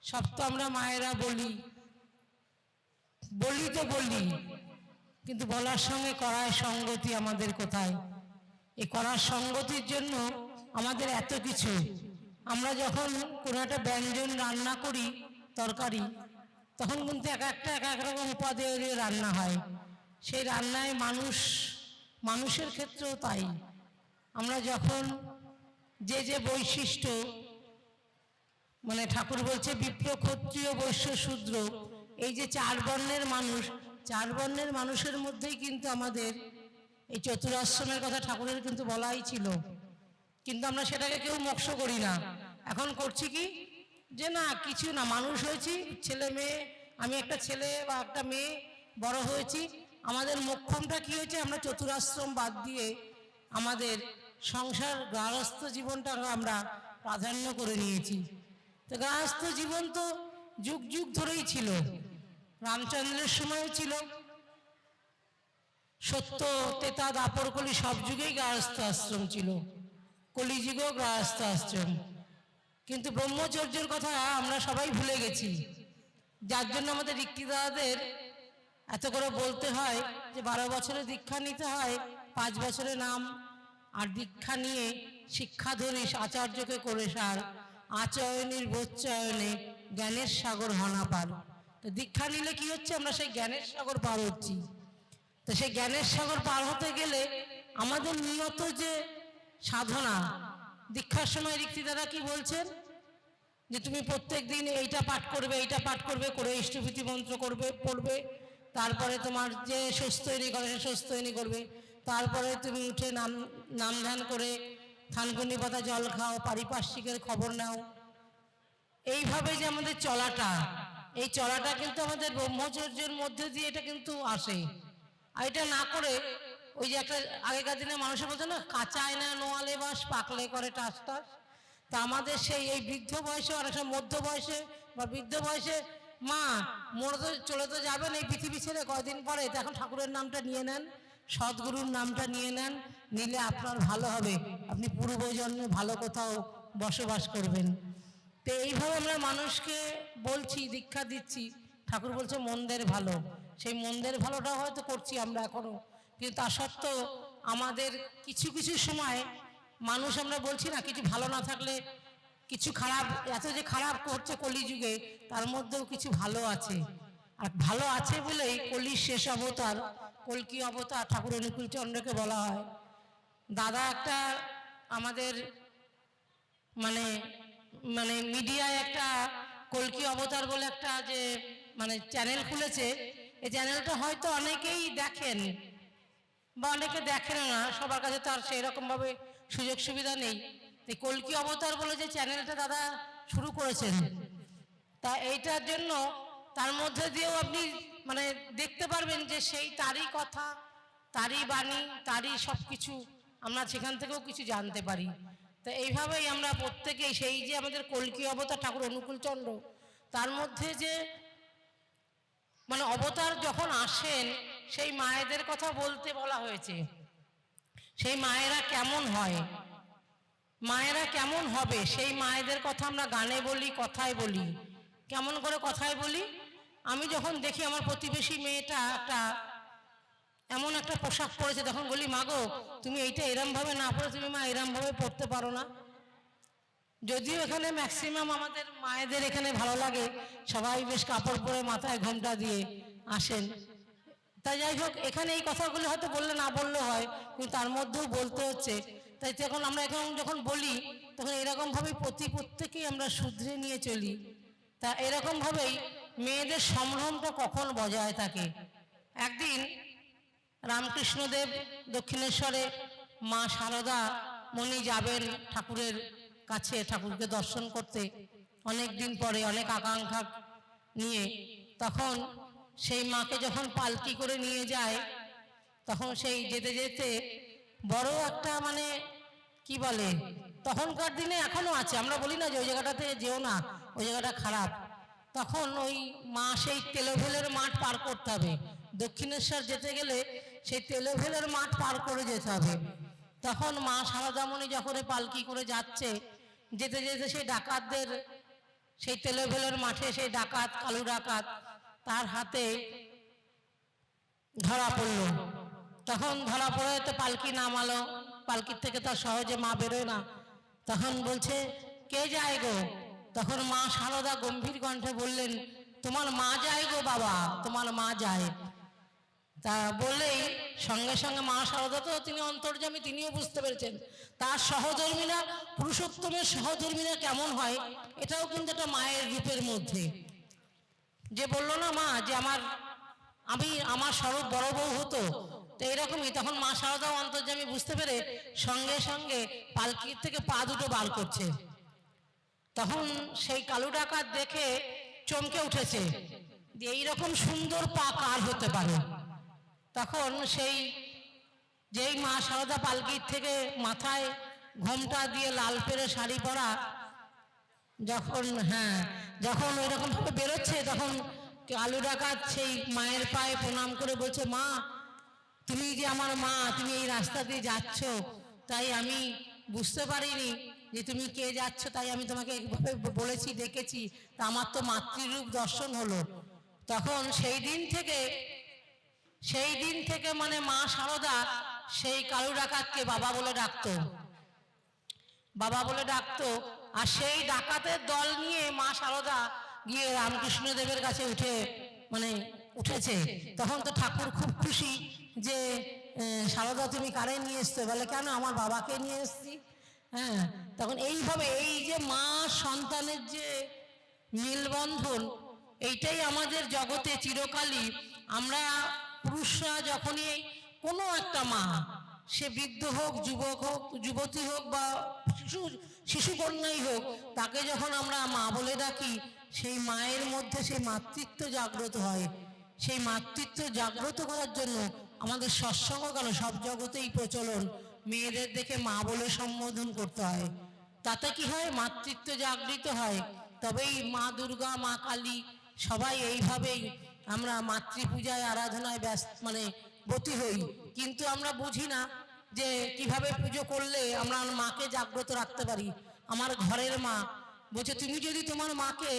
সব তো আমরা মায়েরা বলি বলি তো বলি, কিন্তু বলার সঙ্গে করার সঙ্গতি আমাদের কোথায়? এই করার সঙ্গতির জন্য আমাদের এত কিছু। আমরা যখন কোনো একটা ব্যঞ্জন রান্না করি, তরকারি, তখন কিন্তু এক এক রকম উপাদেয় দিয়ে রান্না হয়। সেই রান্নায় মানুষের ক্ষেত্রেও তাই। আমরা যখন যে বৈশিষ্ট্য, মানে ঠাকুর বলছে বিপ্র, ক্ষত্রিয়, বৈশ্য, শূদ্র, এই যে চার বর্ণের মানুষ, চার বর্ণের মানুষের মধ্যেই কিন্তু আমাদের এই চতুরাশ্রমের কথা ঠাকুরের কিন্তু বলাই ছিল। কিন্তু আমরা সেটাকে কেউ মোক্ষ করি না। এখন করছি কি, যে না কিছু না, মানুষ হয়েছি, ছেলে মেয়ে, আমি একটা ছেলে বা একটা মেয়ে বড় হয়েছি, আমাদের মোক্ষমটা কি হয়েছে, আমরা চতুরাশ্রম বাদ দিয়ে আমাদের সংসার গৃহস্থ জীবনটা আমরা প্রাধান্য করে নিয়েছি। তো গৃহস্থ জীবন তো যুগ যুগ ধরেই ছিল, রামচন্দ্রের সময়ও ছিল, সত্য, তেতা, দাপর, কলি সব যুগেই গৃহস্থ আশ্রম ছিল, কলিযুগেও গৃহস্থ আশ্রম। কিন্তু ব্রহ্মচর্যের কথা আমরা সবাই ভুলে গেছি, যার জন্য আমাদের ঋক্তিদাদাদের এত করে বলতে হয় যে 12 বছরে দীক্ষা নিতে হয়, 5 বছরে নাম, আর দীক্ষা নিয়ে শিক্ষা ধরিস আচার্যকে করে সার, আচয়নীর বোধচয়নে জ্ঞানের সাগর হনা পার। তো দীক্ষা নিলে কি হচ্ছে, আমরা সেই জ্ঞানের সাগর পার হচ্ছি। তো সেই জ্ঞানের সাগর পার হতে গেলে আমাদের নিয়ত যে সাধনা, দীক্ষার সময় ঋক্তিদাদা কি বলছেন, যে তুমি প্রত্যেক দিন এইটা পাঠ করবে, এইটা পাঠ করবে, করে ইষ্টভীতি মন্ত্র করবে, পড়বে, তারপরে তোমার যে স্বস্তিনী করে সে স্বস্তিনী করবে, তারপরে তুমি উঠে নাম ধ্যান করে থানকুনি পাতা জল খাও, পারিপার্শ্বিকের খবর নাও। এইভাবে যে আমাদের চলাটা, এই চলাটা কিন্তু আমাদের ব্রহ্মচর্যের মধ্যে দিয়ে এটা কিন্তু আসে। আর এটা না করে ওই যে একটা আগেকার দিনে মানুষের বলতো না, কাঁচায় না নোয়ালে বাস, পাকলে করে টাস টাস। তা আমাদের সেই এই বৃদ্ধ বয়সে, অনেক সময় মধ্য বয়সে বা বৃদ্ধ বয়সে, মা মরে তো চলে তো যাবেন এই পৃথিবী ছেড়ে কয়দিন পরে, তো এখন ঠাকুরের নামটা নিয়ে নেন, সদ্গুরুর নামটা নিয়ে নেন, নিলে আপনার ভালো হবে, আপনি পূর্বজন্মে ভালো কোথাও বসবাস করবেন। তো এইভাবে আমরা মানুষকে বলছি, দীক্ষা দিচ্ছি, ঠাকুর বলছে মন্দের ভালো, সেই মন্দের ভালোটা হয়তো করছি আমরা এখনো, কিন্তু তা সত্ত্বেও আমাদের কিছু কিছু সময় মানুষ, আমরা বলছি না কিছু ভালো না থাকলে কিছু খারাপ, এত যে খারাপ করছে কলিযুগে, তার মধ্যেও কিছু ভালো আছে। আর ভালো আছে বলেই কলির শেষ অবতার, কল্কি অবতার ঠাকুর অনুকূল চন্দ্রকে বলা হয়। দাদা একটা আমাদের মানে মানে মিডিয়ায় একটা কল্কি অবতার বলে একটা যে মানে চ্যানেল খুলেছে, এই চ্যানেলটা হয়তো অনেকেই দেখেন বা অনেকে দেখেন না, সবার কাছে তো আর সেই রকমভাবে সুযোগ সুবিধা নেই। এই কল্কি অবতার বলে যে চ্যানেলটা দাদা শুরু করেছেন, তা এইটার জন্য তার মধ্যে দিয়েও আপনি মানে দেখতে পারবেন যে সেই তারই কথা, তারই বাণী, তারই সব কিছু আমরা সেখান থেকেও কিছু জানতে পারি। তো এইভাবেই আমরা প্রত্যেকেই সেই যে আমাদের কল্কি অবতার ঠাকুর অনুকূল চন্দ্র, তার মধ্যে যে মানে অবতার যখন আসেন, সেই মায়েদের কথা বলতে বলা হয়েছে। সেই মায়েরা কেমন হয়, মায়েরা কেমন হবে, সেই মায়েদের কথা আমরা গানে বলি, কথায় বলি। কেমন করে কথায় বলি, আমি যখন দেখি আমার প্রতিবেশী মেয়েটা একটা এমন একটা পোশাক পরেছে, তখন বলি মা গো তুমি এইটা এরমভাবে না পরে তুমি মা এরমভাবে পড়তে পারো না। যদিও এখানে ম্যাক্সিমাম আমাদের মায়েদের এখানে ভালো লাগে, সবাই বেশ কাপড় পরে মাথায় ঘোমটা দিয়ে আসেন। তাই যাই হোক, এখানে এই কথাগুলো হয়তো বললে না বললে হয়, কিন্তু তার মধ্যেও বলতে হচ্ছে। তাই তখন আমরা এখন যখন বলি, তখন এরকমভাবেই প্রত্যেকেই আমরা শুধরে নিয়ে চলি। তা এরকমভাবেই মেয়েদের সম্ভ্রমটা কখন বজায় থাকে। একদিন রামকৃষ্ণদেব দক্ষিণেশ্বরে মা শারদা মণি যাবেন ঠাকুরের কাছে, ঠাকুরকে দর্শন করতে অনেক দিন পরে, অনেক আকাঙ্ক্ষা নিয়ে। তখন সেই মাকে যখন পালকি করে নিয়ে যায়, তখন সেই যেতে যেতে বড় একটা মানে কি বলে, তখনকার দিনে এখনো আছে, আমরা বলি না যে ওই জায়গাটাতে যেও না, ওই জায়গাটা খারাপ। তখন ওই মা সেই তেলোভেলের মাঠ পার করতে হবে, দক্ষিণেশ্বর যেতে গেলে সেই তেলোভেলের মাঠ পার করে যেতে হবে। তখন মা শারদামণি যখন পালকি করে যাচ্ছে, যেতে যেতে সেই ডাকাতদের সেই তেলেভেলের মাঠে সেই ডাকাত, কালু ডাকাত তার হাতে ধরা পড়ল। তখন ধরা পড়ে তো পালকি নামালো, পালকির থেকে তার সহজে মা বেরোয় না। তখন বলছে, কে যায় গো? তখন মা সারদা গম্ভীর কণ্ঠে বললেন, তোমার মা যায় গো বাবা, তোমার মা যায়। তা বললেই সঙ্গে সঙ্গে মা সারদা তো তিনি অন্তর্যামী, তিনিও বুঝতে পেরেছেন তার সহধর্মীরা, পুরুষোত্তমের সহধর্মীরা কেমন হয়, এটাও কিন্তু একটা মায়ের রূপের মধ্যে। যে বললো না মা যে আমার স্বরূপ বড় বউ হতো, তো এরকমই। তখন মা সারদাও অন্তর্যামী বুঝতে পেরে সঙ্গে সঙ্গে পালকির থেকে পা দুটো বার করছে। তখন সেই কালু ডাকাত দেখে চমকে উঠেছে যে এইরকম সুন্দর পা কার হতে পারে। তখন যেই মা সারদা পালকির থেকে মাথায় ঘোমটা দিয়ে লাল পেরে শাড়ি পরা যখন ওইরকম ভাবে বেরোচ্ছে, তখন কালু ডাকাত সেই মায়ের পায়ে প্রণাম করে বলছে, মা তুমি যে আমার মা, তুমি এই রাস্তা দিয়ে যাচ্ছ, তাই আমি বুঝতে পারিনি যে তুমি কে যাচ্ছ, তাই আমি তোমাকে এইভাবে বলেছি, ডেকেছি, তা আমার তো মাতৃরূপ দর্শন হলো। তখন সেই দিন থেকে মানে মা সারদা সেই কালু ডাকাতকে বাবা বলে ডাকতো, বাবা বলে ডাকতো। আর সেই ডাকাতের দল নিয়ে মা সারদা গিয়ে রামকৃষ্ণ দেবের কাছে উঠেছে। তখন তো ঠাকুর খুব খুশি যে সারদা তুমি কারে নিয়ে এসছো? বলে, কেন, আমার বাবাকে নিয়ে এসছি। হ্যাঁ, তখন এইভাবে এই যে মা সন্তানের যে মিলবন্ধন, এইটাই আমাদের জগতে চিরকালই। আমরা পুরুষরা যখনই কোনো একটা মা, সে বৃদ্ধ হোক, যুবক হোক, যুবতী হোক বা শিশুকন্যাই হোক, তাকে যখন আমরা মা বলে ডাকি, সেই মায়ের মধ্যে সেই মাতৃত্ব জাগ্রত হয়। সেই মাতৃত্ব জাগ্রত করার জন্য আমাদের সৎসঙ্গ কেন, সব জগতেই প্রচলন, মেয়েদের দেখে মা বলে সম্বোধন করতে হয়। তাতে কি হয়? মাতৃত্ব জাগৃত হয়। তবেই মা দুর্গা, মা কালী সবাই এইভাবেই আমরা মাতৃপূজায় আরাধনায় ব্রতী হই। কিন্তু আমরা বুঝি না যে কিভাবে পুজো করলে আমরা মাকে জাগ্রত রাখতে পারি। আমার ঘরের মা বলছে, তুমি যদি তোমার মাকে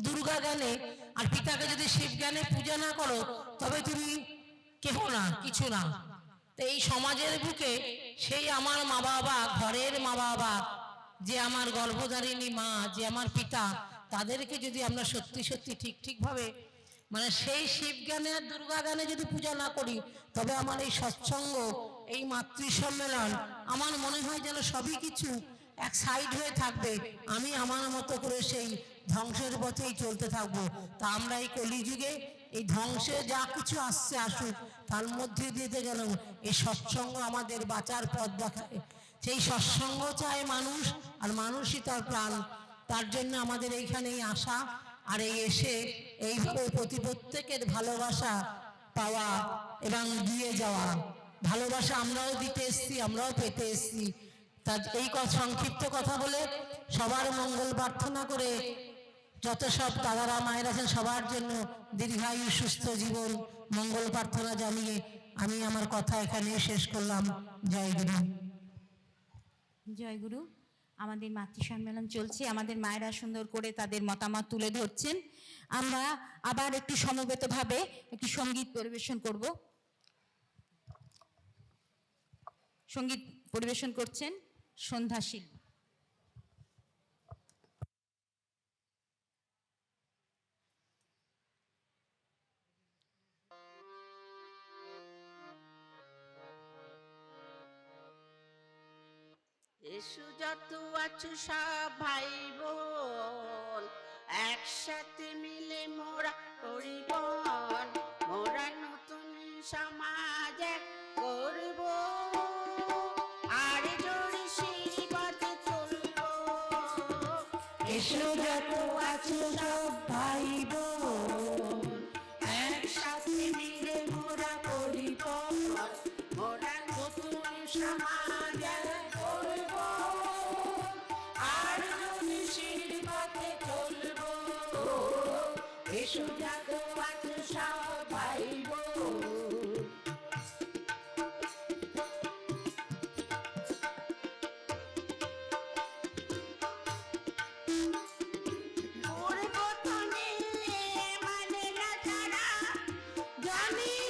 দুর্গা জ্ঞানে আর পিতাকে যদি শিব জ্ঞানে পূজা না করো, তবে তুমি কেহ না, কিছু না। তো এই সমাজের বুকে সেই আমার মা বাবা, ঘরের মা বাবা, যে আমার গর্ভধারিণী মা, যে আমার পিতা, তাদেরকে যদি আমরা সত্যি সত্যি ঠিকভাবে সেই শিব জ্ঞানে আর দুর্গা জ্ঞানে যদি পূজা না করি, তবে আমার এই সৎসঙ্গ, এই মাতৃ সম্মেলন, আমার মনে হয় যেন সবই কিছু এক সাইড হয়ে থাকবে। আমি আমার মতো করে সেই ধ্বংসের পথেই চলতে থাকবো। তা আমরা এই কলিযুগে এই ধ্বংসে যা কিছু আসছে আসুক, তার মধ্যে দিয়ে গেল এই সৎসঙ্গ আমাদের বাঁচার পথ দেখায়। সেই সৎসঙ্গ চায় মানুষ, আর মানুষই তার প্রাণ। তার জন্য আমাদের এইখানেই আসা, আর এই এসে এইভাবে প্রত্যেকের ভালোবাসা পাওয়া এবং দিয়ে যাওয়া। ভালোবাসা আমরাও দিতে এসছি, আমরাও পেতে এসছি। তা এই সংক্ষিপ্ত কথা বলে সবার মঙ্গল প্রার্থনা করে, যত সব দাদারা মায়ের আছেন সবার জন্য দীর্ঘায়ু, সুস্থ জীবন মঙ্গল প্রার্থনা জানিয়ে আমি আমার কথা এখানে শেষ করলাম। জয় গুরু। জয় গুরু। আমাদের মাতৃ সম্মেলন চলছে, আমাদের মায়েরা সুন্দর করে তাদের মতামত তুলে ধরছেন। আমরা আবার একটু সমবেতভাবে একটি সঙ্গীত পরিবেশন করব। সঙ্গীত পরিবেশন করছেন সন্ধ্যাশীল। এসো যত আছো সব ভাই বোন, একসাথে মিলে মোরা করি বন, মোরা নতুন সমাজ করব, আর জোরে সেই পথে চলব। এসো যত আছো সব ভাই বোন, একসাথে মিলে মোরা করি বন, মোরা নতুন সমাজ করব, আর জোরে সেই পথে চলব। এসো যত আছো সব ভাই বোন।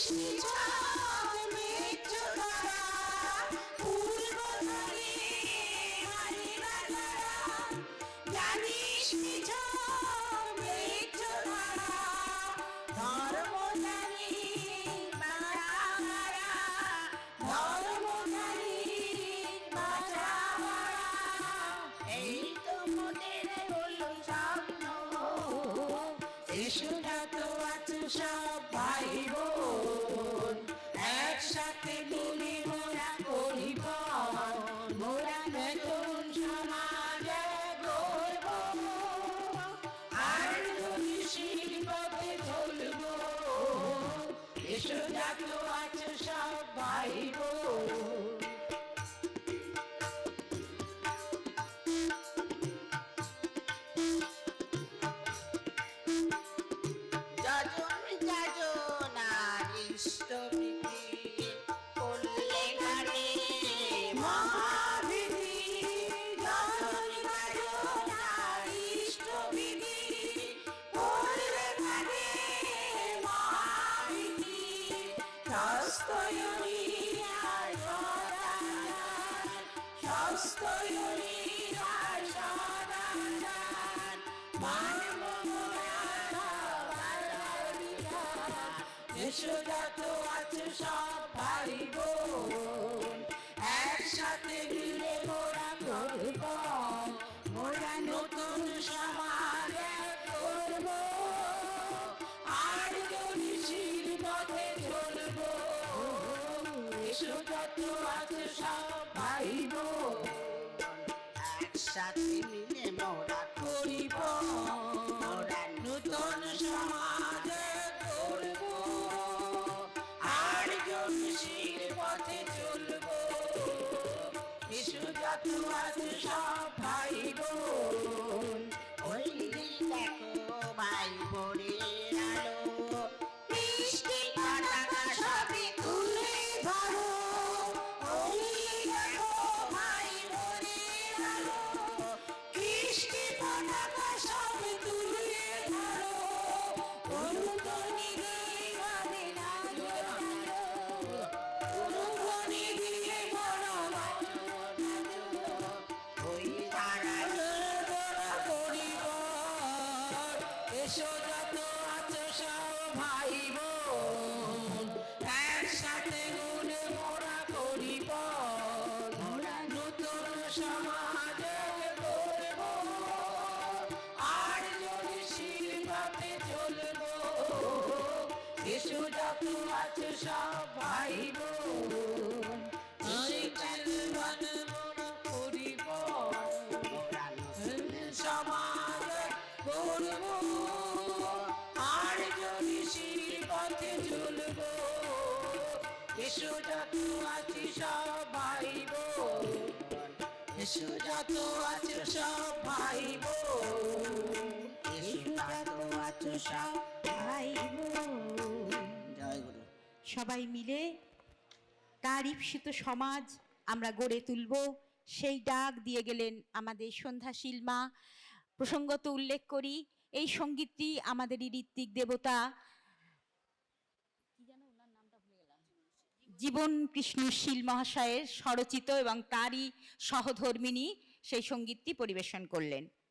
বৃষ্টি ঝড় মেঘ ধরা পূর্ব ধারে হারি রাজারা জানিস কি ঝড় মেঘ ধরা ধর্মধারী বাড়াবাড়া ধর্মধারী বাড়াবাড়া এই তো মোদের হলো স্বপ্ন এসো যত আছো সব ভাই বোন একসাথে মিলে মোরা করি পণ মোরা নতুন সমাজ গড়ব আর গতিশীল পথে চলব এসো যত আছো সব ভাই বোন যজন যজন আর ইষ্টবিধি করলে গানে মহাবিধি যজন যজন আর ইষ্টবিধি করলে গানে মহাবিধি সস্তয়নী আর সদাচার সস্তয়নী আর সদাচার মানব এসো যত আছে সব ভাই বোন একসাথে মিলে মোরা করব মোরা নতুন সমাজ করব আর গতিশীল পথে চলব এসো যত আছে সব ভাই বোন একসাথে মিলে মোরা করিব মোরা নতুন সমাজ করব আর গতিশীল পথে চলব এসো যত আছে সব ভাই বোন ওই দেখো ভাই বোনের আলো মিষ্টি পতাকা সবে তুলে ধরো ওই দেখো ভাই বোনের আলো মিষ্টি পতাকা সবে তুলে ধরো অনুধ্বনি দিয়ে গানে নাচো অনুধ্বনি দিয়ে বলো নাচো ওই ধারায় পরিবার এসো যত আছো সব ভাই বোন একসাথে গুনে মোরা করিব মোরা নতুন সমাজ করব আর গতিশীল পথে চলব এসো যত আছো সব ভাই বোন জীবন মোরা করিব মোরা নতুন সমাজ করব আর গতিশীল পথে চলব এসো যত আছি সব ভাই বোন এসো যত আছো সব ভাই বোন এসো যত আছো সব ভাই বোন জয় গুরু সবাই মিলে তার ঈপ্সিত সমাজ আমরা গড়ে তুলব সেই ডাক দিয়ে গেলেন আমাদের সন্ধ্যাশীল মা। প্রসঙ্গত উল্লেখ করি এই সঙ্গীতটি আমাদেরই ঋত্বিক দেবতা জীবন কৃষ্ণশীল মহাশয়ের স্বরচিত এবং তারই সহধর্মিণী সেই সঙ্গীতটি পরিবেশন করলেন।